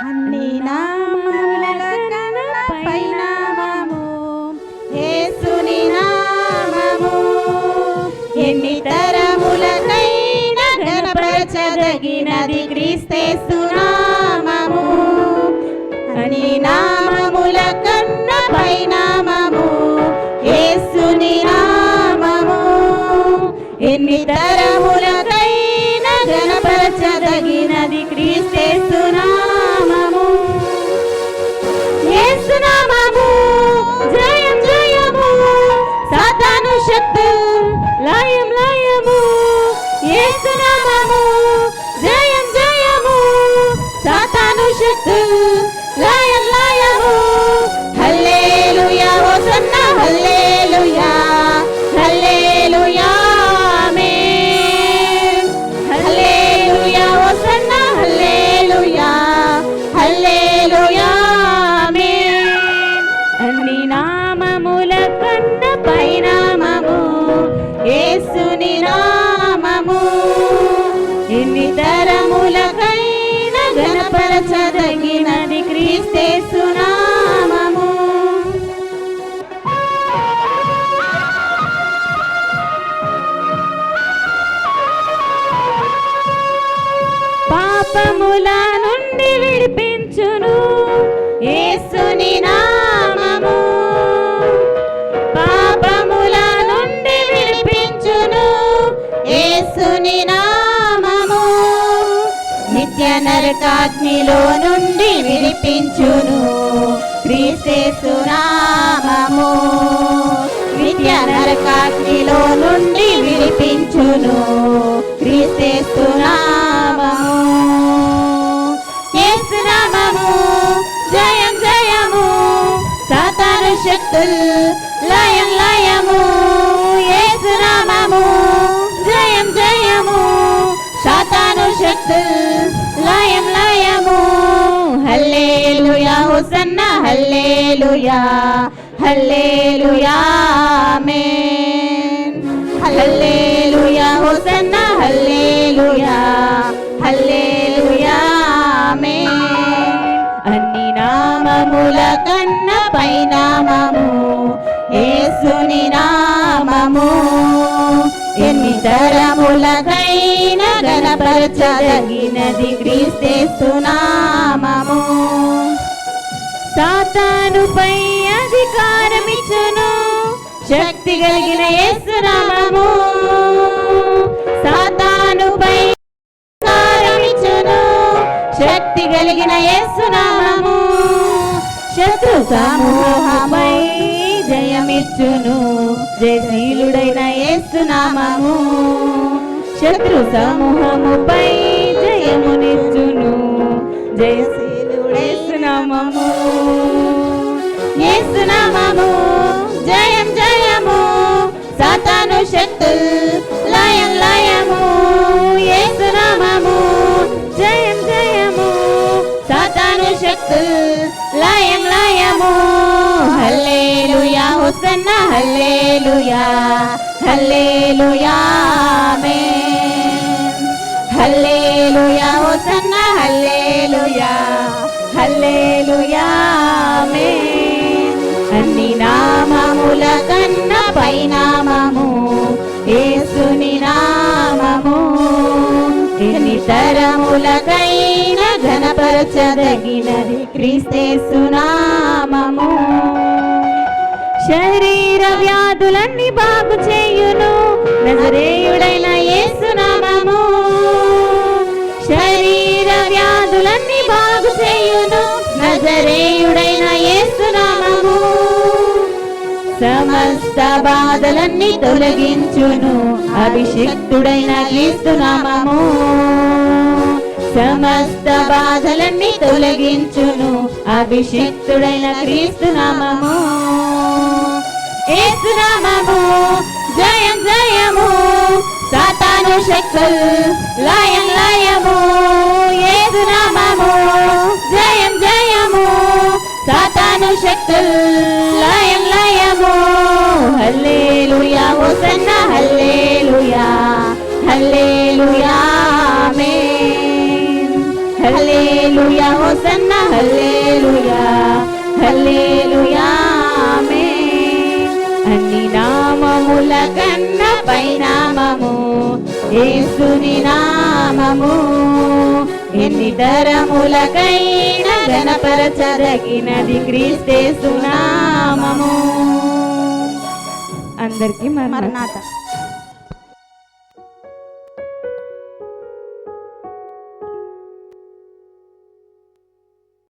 అన్ని నామముల కన్నా పై నామము యేసుని నామము. ఎన్ని తరములకైనా ఘనపరచదగినది క్రీస్తేసు నామము. అన్ని నామముల కన్నా పై నామము యేసుని నామము. ఎన్ని తరములకైనా ఘనపరచదగినది క్రీస్తేసు నామము. యేసు నామము జయం జయము, సాతాను శక్తులు లయం లయము. యేసు నామము జయం జయము, సాతాను శక్తులు లయం లయము. హల్లెలూయా హోసన్నా హల్లెలూయా హల్లెలూయా ఆమేన్. హల్లెలూయా హోసన్నా హల్లెలూయా హల్లెలూయా ఆమేన్. అన్ని నామముల కన్నా పై నామము యేసుని నామము. ఎన్ని తరములకైనా ఘనపరచదగినది క్రీస్తేసు నామము. పాపముల నుండి విడిపించును యేసుని నామము. పాపముల నుండి విడిపించును యేసుని నామము. నిత్య నరకాగ్నిలో నుండి విడిపించును క్రీస్తేసు నామము. నిత్య నరకాగ్నిలో నుండి విడిపించును క్రీస్తేసు నామము. యేసు నామము జయం జయము, సాతాను శక్తులు లయం లయము. యేసు నామము జయం జయము, సాతాను శక్తులు లయం లయము. హల్లెలూయా హోసన్నా హల్లెలూయా హల్లెలూయా ఆమేన్. హల్లెలూయా హోసన్నా హల్లెలూయా హల్లెలూయా ఆమేన్. అన్ని నామముల కన్నా పై నామము యేసుని నామము. ఎన్ని తరములకైనా ఘనపరచదగినది క్రీస్తేసు నామము. సాతానుపై అధికారమిచ్చును శక్తి కలిగిన యేసు నామము. సాతానుపై అధికారమిచ్చును శక్తి కలిగిన యేసు నామము. శత్రు సమూహమై జయమిచ్చును జయశీలుడైన యేసు నామము. శత్రు సమూహముపై జయమునిచ్చును జయశీలుడేసు నామము. యేసు నామము జయం జయము, సాతాను శక్తులు లయం లయము. యేసు నామము జయం జయము, సాతాను శక్తులు లయం లయము. హల్లెలూయా హోసన్నా హల్లెలూయా హల్లెలూయా ఆమేన్. హల్లెలూయా హోసన్నా హల్లెలూయా హల్లెలూయా ఆమేన్. అన్ని నామముల కన్నా పై నామము యేసుని నామము. ఎన్ని తరములకైనా ఘనపరచదగినది క్రీస్తేసు నామము. శరీర వ్యాధులన్నీ బాగు చేయును నజరేయుడైన యేసు నామము. శరీర వ్యాధులన్నీ బాగు చేయును నజరేయుడైన యేసు నామము. సమస్త బాధలన్నీ తొలగించును అభిషిక్తుడైన యేసు నామము. సమస్త బాధలన్నీ తొలగించును అభిషిక్తుడైన క్రీస్తు నామము. యేసు నామము జయం జయము, సాతాను శక్తులు లయం లయము. యేసు నామము జయం జయము, సాతాను శక్తులు లయం లయము. హల్లెలూయా హోసన్నా హల్లెలూయా హల్లెలూయా ఆమేన్. హల్లెలూయా హోసన్న హల్లెలూయా హల్లెలూయా ఆమేన్. అన్ని నామముల కన్న పైనామము యేసుని నామము, ఎన్ని తరములకైనా గణపరచదగినది క్రీస్తేసు నామము. అందరికీ మరణాత.